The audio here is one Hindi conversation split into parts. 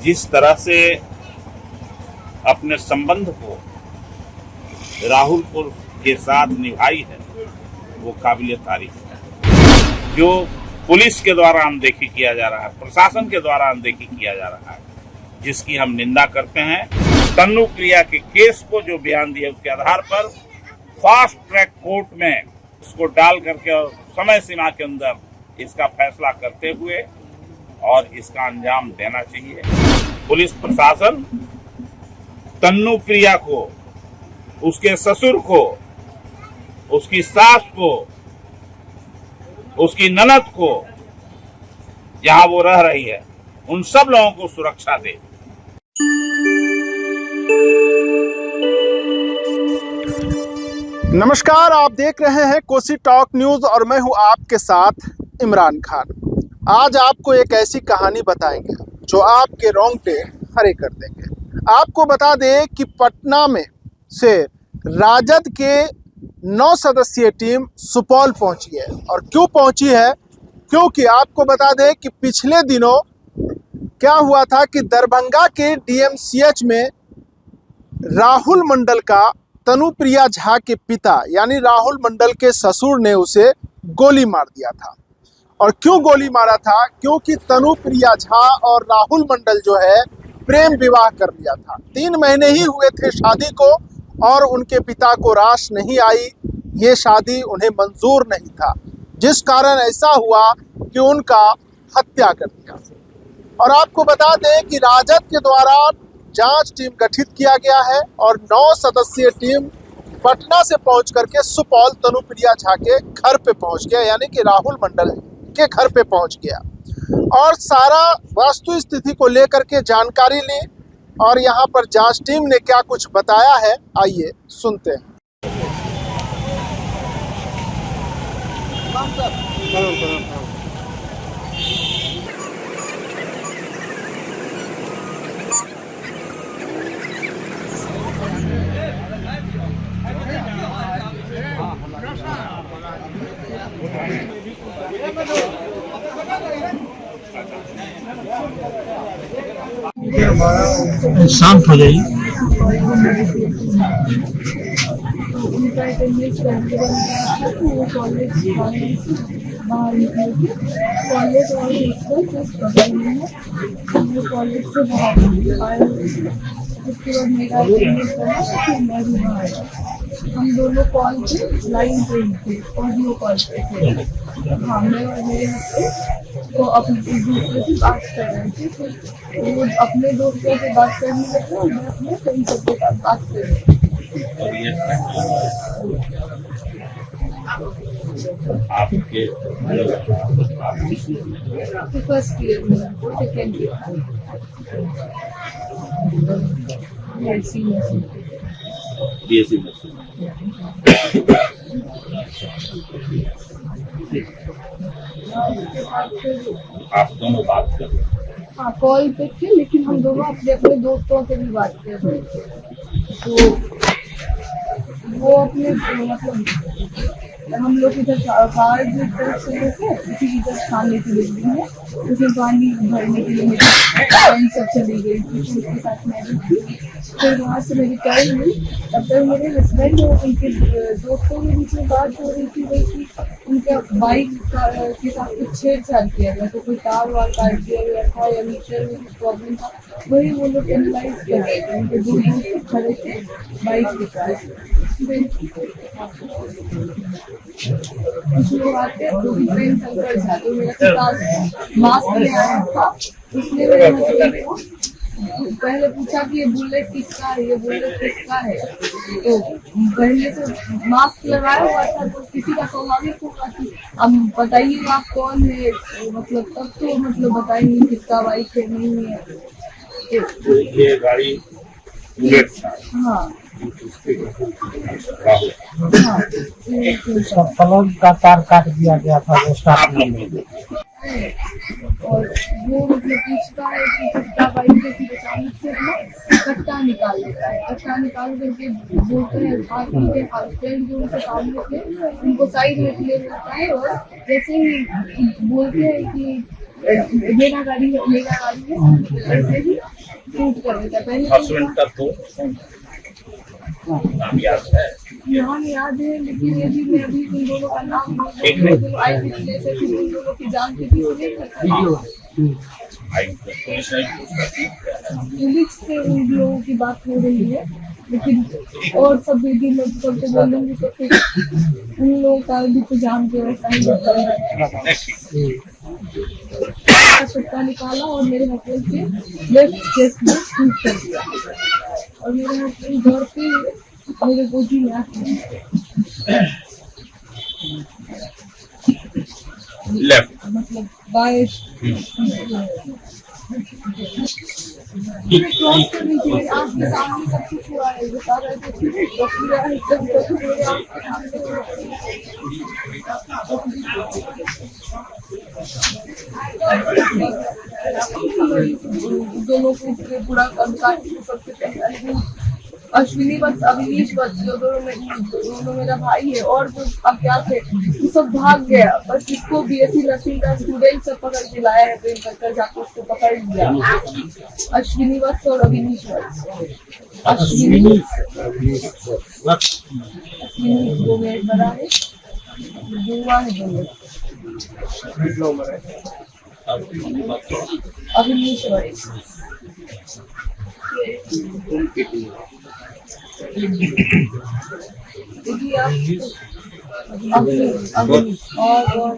जिस तरह से अपने संबंध को राहुल के साथ निभाई है वो काबिल तारीफ है। जो पुलिस के द्वारा अनदेखी किया जा रहा है, प्रशासन के द्वारा अनदेखी किया जा रहा है, जिसकी हम निंदा करते हैं। तन्नू प्रिया के केस को जो बयान दिया उसके आधार पर फास्ट ट्रैक कोर्ट में उसको डाल करके और समय सीमा के अंदर इसका फैसला करते हुए और इसका अंजाम देना चाहिए। पुलिस प्रशासन तन्नू प्रिया को, उसके ससुर को, उसकी सास को, उसकी ननद को, जहां वो रह रही है, उन सब लोगों को सुरक्षा दे। नमस्कार, आप देख रहे हैं कोसी टॉक न्यूज और मैं हूं आपके साथ इमरान खान। आज आपको एक ऐसी कहानी बताएंगे जो आपके रोंगटे खड़े कर देंगे। आपको बता दें कि पटना में से राजद के 9 सदस्यीय टीम सुपौल पहुंची है। और क्यों पहुंची है? क्योंकि आपको बता दें कि पिछले दिनों क्या हुआ था कि दरभंगा के डीएमसीएच में राहुल मंडल का तनु प्रिया झा के पिता यानी राहुल मंडल के ससुर ने उसे गोली मार दिया था। और क्यों गोली मारा था? क्योंकि तनु प्रिया झा और राहुल मंडल जो है प्रेम विवाह कर लिया था। 3 महीने ही हुए थे शादी को और उनके पिता को रास नहीं आई, ये शादी उन्हें मंजूर नहीं था, जिस कारण ऐसा हुआ कि उनका हत्या कर दिया। और आपको बता दें कि राजद के द्वारा जांच टीम गठित किया गया है और 9 सदस्यीय टीम पटना से पहुंच करके सुपौल तनु प्रिया झा के घर पे पहुंच गया, यानी कि राहुल मंडल के घर पे पहुंच गया और सारा वास्तु स्थिति को लेकर के जानकारी ली। और यहां पर जांच टीम ने क्या कुछ बताया है, आइए सुनते हैं। शांत हो जाइए। कॉलेज और कॉलेज से बाहर उसके बाद मेरा हम दोनों कॉल पे लाइन पे थे, ऑडियो कॉल पे थे। हाँ, मैं और मेरे हस्बैंड तो अपने एक दूसरे से बात कर रहे थे। तो वो अपने दोस्तों से बात करने लगे और मैं अपने फ्रेंड सबके साथ बात कर रही थी। आपके फर्स्ट ईयर में वो सेकेंड ईयर बीएससी आप दोनों बात कर रहे हैं? हाँ, कॉल पे थे, लेकिन हम दोनों अपने अपने दोस्तों से भी बात कर रहे थे। तो वो अपने मतलब हम लोग इधर कार जो तरफ से थे, इसी इधर खाने की बिल्डिंग है, उसमें पानी भरने के लिए मेरी फ्रेंड सब चली गई थी, उसके साथ मैं भी थी। फिर वहाँ से मेरी टाइम हुई, तब तक मेरे हस्बैंड और उनके दोस्तों के बीच में बात हो रही थी कि उनका बाइक के साथ कुछ छेड़छाड़ किया गया, तो कोई तार वार काट दिया गया था या मीटर में कुछ प्रॉब्लम था। वही वो लोग एनालाइज कर रहे थे, उनके 2 दोस्त खड़े थे बाइक के साथ। कुछ लोग आते तो फ्रेंड सर्कल था, तो मेरे पास मास्क ले आया था। उसने मेरे हस्बैंड को पहले पूछा कि ये बुलेट किसका है, ये बुलेट किसका है। तो पहले से मास्क लगाया हुआ था, तो किसी का स्वाभाविक होगा कि अब बताइए आप कौन है, मतलब तब तो मतलब बताएंगे किसका बाइक है नहीं है। ये गाड़ी बुलेट था। हाँ पलंग का तार काट दिया गया था वो स्टार्ट नहीं हुई। और वो मतलब पूछता है कि किसका बाइक है, फिर अचानक से अपना कट्टा निकाल लेता है। कट्टा निकाल करके बोलते हैं उनके हस्बैंड जो उनके सामने थे उनको साइड में ले लेता है। और जैसे ही बोलते हैं कि मेरा गाड़ी है ऐसे ही शूट कर देता है। पहले हस्बैंड का तो नाम याद है? नाम याद है, लेकिन ये भी मैं अभी उन दोनों का नाम आई पिछले से फिर उन दोनों की जान के पीछे पुलिस ने पुलिस से उन लोगों की बात हो रही है, लेकिन और सब भी लोग सबसे बोलूंगी तो फिर उन लोगों का भी तो जान के वैसा ही सट्टा निकाला और मेरे हस्बैंड के लेफ्ट चेस्ट में शूट कर दिया और मेरे हस्बैंड घर पे मेरे गोदी में आके लेफ्ट मतलब बाएं क्रॉस करने के लिए आपके सामने सब कुछ हुआ है, बता रहे थे कि पूरा एकदम सब कुछ मेरे आँखों दोनों को पूरा सबसे पहले अश्विनी वत्स अविनीश वत्स जो दोनों मेरा भाई है और जो अज्ञात है वो सब भाग गया, बस इसको बीएससी नर्सिंग का स्टूडेंट सब पकड़ के लाया है, प्रेम कर जाके उसको पकड़ लिया। अश्विनी वत्स और अविनीश वत्स। अश्विनी दो मिनट बड़ा है, युवा है दोनों। अविनीश वत्स देखिए आप और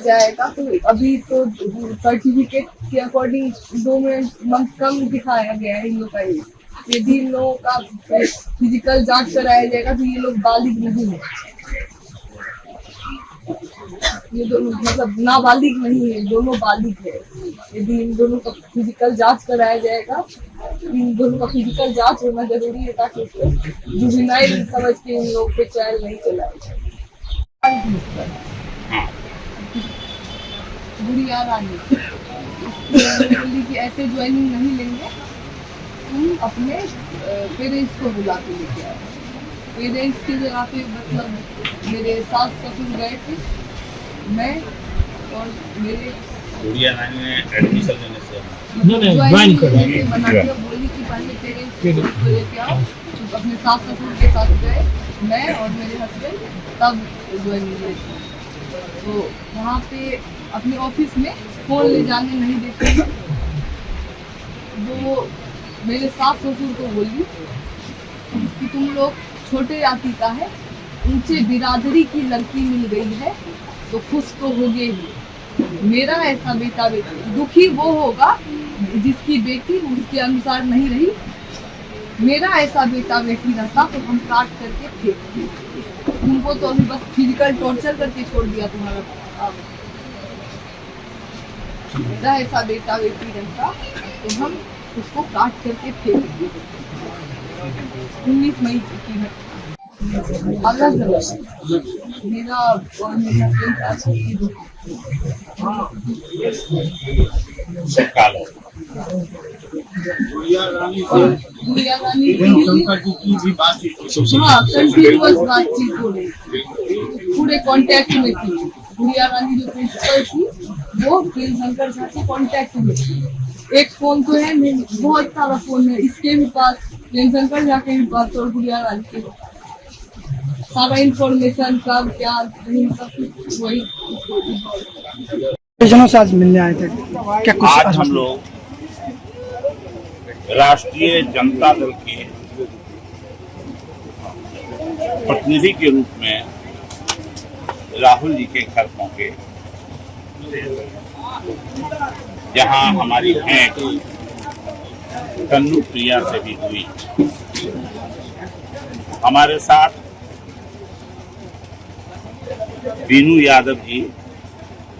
जाएगा तो अभी तो सर्टिफिकेट के अकॉर्डिंग 2 मंथ कम दिखाया गया है इन लोग का। यदि इन लोगों का फिजिकल जांच कराया जाएगा तो ये लोग बालिग नहीं है, ये दोनों मतलब नाबालिग नहीं है, दोनों बालिग है। यदि इन दोनों का फिजिकल जांच कराया जाएगा, इन दोनों का फिजिकल जांच होना जरूरी है ताकि उसको जुवेनाइल समझ के इन लोग पे ट्रायल नहीं चलाए। गुड़िया रानी बोली कि ऐसे ज्वाइनिंग नहीं लेंगे, तुम अपने पेरेंट्स को बुला के लेके आओ। पेरेंट्स की जगह पे मतलब मेरे सास ससुर गए थे, मैं और मेरे गुड़िया रानी ने एडमिशन लेने से ज्वाइन कर बना के बोली कि पहले पेरेंट्स को लेके आओ। अपने सास ससुर के साथ गए मैं और मेरे हस्बैंड, तब ज्वाइनिंग ली। तो वहाँ पे अपने ऑफिस में फोन ले जाने नहीं देते हैं। वो मेरे सास ससुर को बोली कि तुम लोग छोटे जाति का है, ऊंचे बिरादरी की लड़की मिल गई है तो खुश तो होगे ही। मेरा ऐसा बेटा बेटी, दुखी वो होगा जिसकी बेटी उसके अनुसार नहीं रही। मेरा ऐसा बेटा बेटी रहता तो हम काट करके फेंकते। तुमको तो अभी बस फिजिकल टॉर्चर करके छोड़ दिया तुम्हारा। मेरा ऐसा बेटा बेटी रहता तो हम उसको काट करके फेंकते। 19 मई की घटना। अलग मेरा और मेरा गुड़िया रानी की भी बातचीत, हाँ कंटिन्यूअस बातचीत हो रही, पूरे कांटेक्ट में थी। गुड़िया रानी जो प्रिंसिपल थी वो प्रेम शंकर झा से कांटेक्ट में थी। एक फोन तो है नहीं, बहुत सारा फोन है इसके भी पास, प्रेम शंकर झा के भी पास और गुड़िया रानी के सारा इंफॉर्मेशन कब क्या सब कुछ वही। से आज मिलने आए थे, क्या कुछ आज हम लोग राष्ट्रीय जनता दल के प्रतिनिधि के रूप में राहुल जी के घर पहुंचे, जहां हमारी भेंट तन्नू प्रिया से भी हुई। हमारे साथ बीनू यादव जी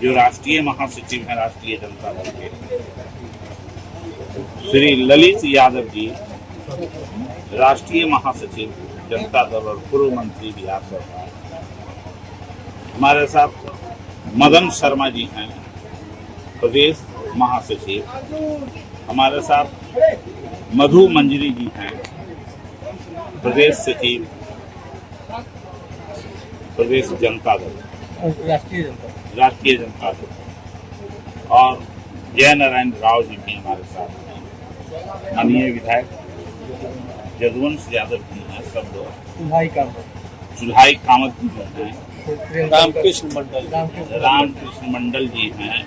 जो राष्ट्रीय महासचिव हैं राष्ट्रीय जनता दल के, श्री ललित यादव जी राष्ट्रीय महासचिव जनता दल और पूर्व मंत्री बिहार सरकार, हमारे साथ मदन शर्मा जी हैं प्रदेश महासचिव, हमारे साथ मधु मंजरी जी हैं प्रदेश सचिव प्रदेश जनता दल, राष्ट्रीय जनता दल और जय नारायण राव जी भी हमारे साथ हैं, माननीय विधायक जदुवंश यादव जी हैं, सब लोग चुल्हाई कामत जी जो हैं, रामकृष्ण मंडल जी हैं,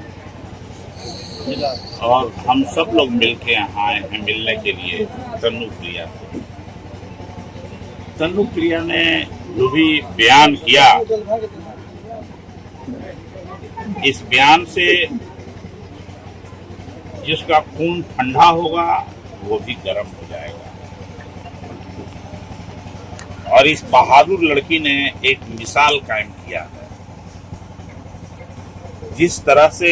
और हम सब लोग मिलके यहाँ आए हैं मिलने के लिए तन्नू प्रिया से। तन्नू प्रिया ने जो भी बयान किया, इस बयान से जिसका खून ठंडा होगा वो भी गर्म हो जाएगा। और इस बहादुर लड़की ने एक मिसाल कायम किया है। जिस तरह से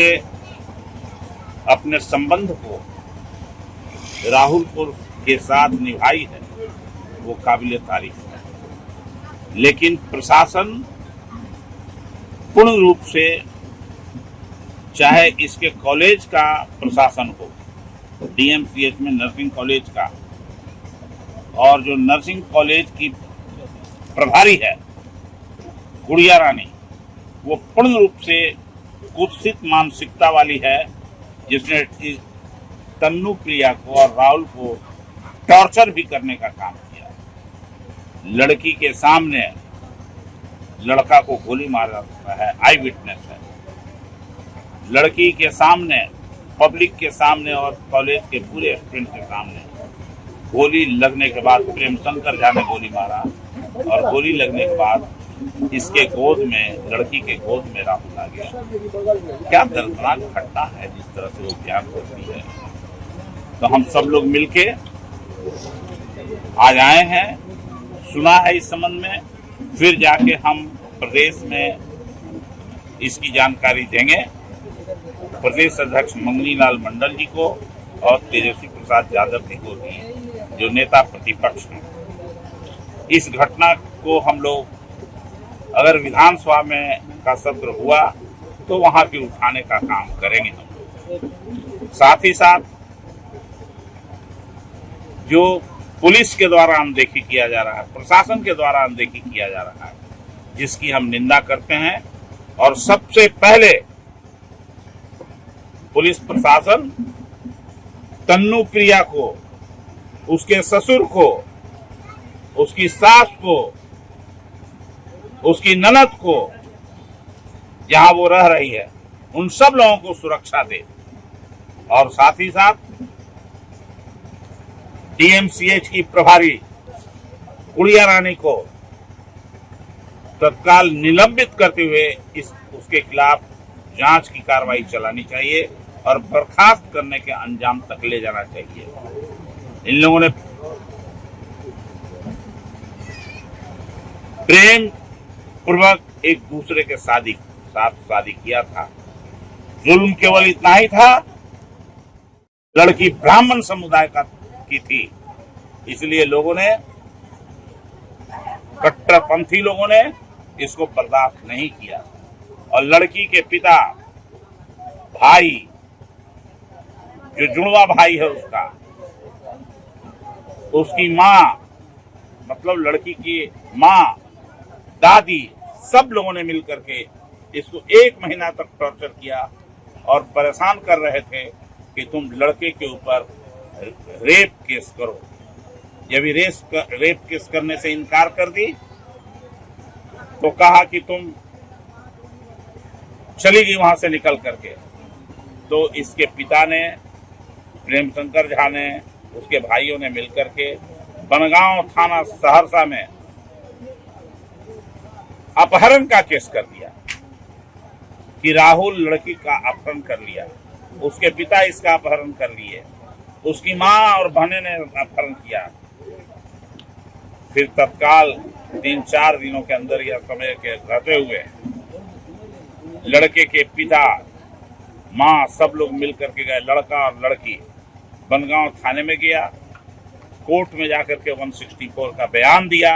अपने संबंध को राहुल के साथ निभाई है वो काबिले तारीफ है। लेकिन प्रशासन पूर्ण रूप से, चाहे इसके कॉलेज का प्रशासन हो, डीएमसीएच में नर्सिंग कॉलेज का, और जो नर्सिंग कॉलेज की प्रभारी है गुड़िया रानी, वो पूर्ण रूप से कुत्सित मानसिकता वाली है, जिसने इस तन्नू प्रिया को और राहुल को टॉर्चर भी करने का काम किया। लड़की के सामने लड़का को गोली मारा है, आई विटनेस है। लड़की के सामने, पब्लिक के सामने और कॉलेज के पूरे स्टूडेंट के सामने गोली लगने के बाद प्रेम शंकर झा ने गोली मारा, और गोली लगने के बाद इसके गोद में, लड़की के गोद में राहुल आ गया। क्या दर्दनाक घटना है जिस तरह से वो बयान करती है। तो हम सब लोग मिलके आज आए हैं, सुना है इस संबंध में, फिर जाके हम प्रदेश में इसकी जानकारी देंगे प्रदेश अध्यक्ष मंगनी लाल मंडल जी को और तेजस्वी प्रसाद यादव जी को भी, जो नेता प्रतिपक्ष हैं। इस घटना को हम लोग, अगर विधानसभा में का सत्र हुआ तो वहां भी उठाने का काम करेंगे हम लोग। साथ ही साथ जो पुलिस के द्वारा अनदेखी किया जा रहा है, प्रशासन के द्वारा अनदेखी किया जा रहा है, जिसकी हम निंदा करते हैं। और सबसे पहले पुलिस प्रशासन तन्नू प्रिया को, उसके ससुर को, उसकी सास को, उसकी ननद को, जहां वो रह रही है, उन सब लोगों को सुरक्षा दे। और साथ ही साथ डीएमसीएच की प्रभारी गुड़िया रानी को तत्काल निलंबित करते हुए उसके खिलाफ जांच की कार्रवाई चलानी चाहिए और बर्खास्त करने के अंजाम तक ले जाना चाहिए। इन लोगों ने प्रेम पूर्वक एक दूसरे के साथ शादी किया था। जुल्म केवल इतना ही था, लड़की ब्राह्मण समुदाय की थी, इसलिए लोगों ने, कट्टरपंथी लोगों ने इसको बर्दाश्त नहीं किया। और लड़की के पिता, भाई, जो जुड़वा भाई है उसका, उसकी माँ, मतलब लड़की की माँ, दादी, सब लोगों ने मिलकर के इसको 1 महीना तक टॉर्चर किया और परेशान कर रहे थे कि तुम लड़के के ऊपर रेप केस करो। जब रेप केस करने से इनकार कर दी तो कहा कि तुम चली गई वहां से निकल करके। तो इसके पिता ने, प्रेम शंकर झा ने, उसके भाइयों ने मिलकर के बनगांव थाना सहरसा में अपहरण का केस कर दिया कि राहुल लड़की का अपहरण कर लिया। उसके पिता इसका अपहरण कर लिए, उसकी माँ और बहनें ने अपहरण किया। फिर तत्काल 3-4 दिनों के अंदर यह समय के रहते हुए लड़के के पिता, माँ, सब लोग मिलकर के गए। लड़का और लड़की बनगांव थाने में गया, कोर्ट में जाकर के 164 का बयान दिया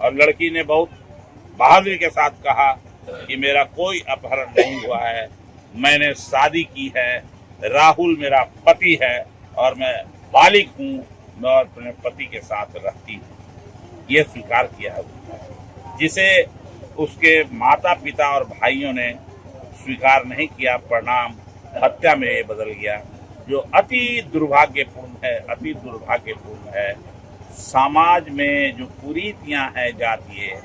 और लड़की ने बहुत बहादुरी के साथ कहा कि मेरा कोई अपहरण नहीं हुआ है, मैंने शादी की है, राहुल मेरा पति है और मैं बालिग हूँ, मैं अपने पति के साथ रहती हूँ, ये स्वीकार किया है। जिसे उसके माता पिता और भाइयों ने स्वीकार नहीं किया, परिणाम हत्या में ये बदल गया, जो अति दुर्भाग्यपूर्ण है, अति दुर्भाग्यपूर्ण है। समाज में जो कुरीतियां हैं जातीय,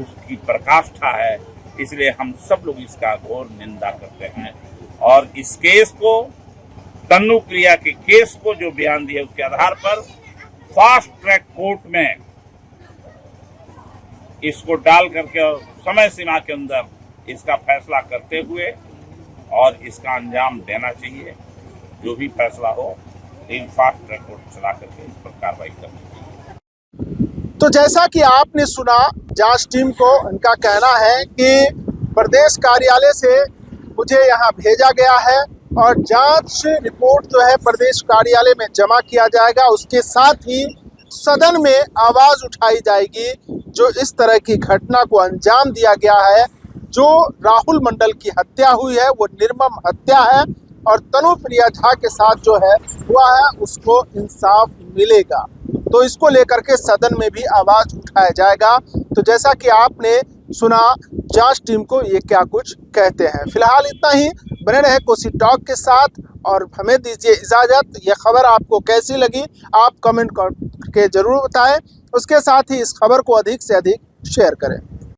उसकी पराकाष्ठा है। इसलिए हम सब लोग इसका घोर निंदा करते हैं और इस केस को, तन्नू प्रिया के केस को जो बयान दिया उसके आधार पर फास्ट ट्रैक कोर्ट में इसको डाल करके और समय सीमा के अंदर इसका फैसला करते हुए और इसका अंजाम देना चाहिए। जो भी फैसला हो, लेकिन फास्ट ट्रैक कोर्ट चला करके इस पर कार्रवाई करनी चाहिए। तो जैसा कि आपने सुना, जांच टीम को उनका कहना है कि प्रदेश कार्यालय से मुझे यहाँ भेजा गया है और जांच रिपोर्ट जो है प्रदेश कार्यालय में जमा किया जाएगा। उसके साथ ही सदन में आवाज़ उठाई जाएगी जो इस तरह की घटना को अंजाम दिया गया है। जो राहुल मंडल की हत्या हुई है वो निर्मम हत्या है और तनु प्रिया झा के साथ जो है हुआ है उसको इंसाफ मिलेगा। तो इसको लेकर के सदन में भी आवाज़ उठाया जाएगा। तो जैसा कि आपने सुना, जांच टीम को ये क्या कुछ कहते हैं। फिलहाल इतना ही। बने रहे कोसी टॉक के साथ और हमें दीजिए इजाज़त। यह खबर आपको कैसी लगी आप कमेंट करके ज़रूर बताएं। उसके साथ ही इस खबर को अधिक से अधिक शेयर करें।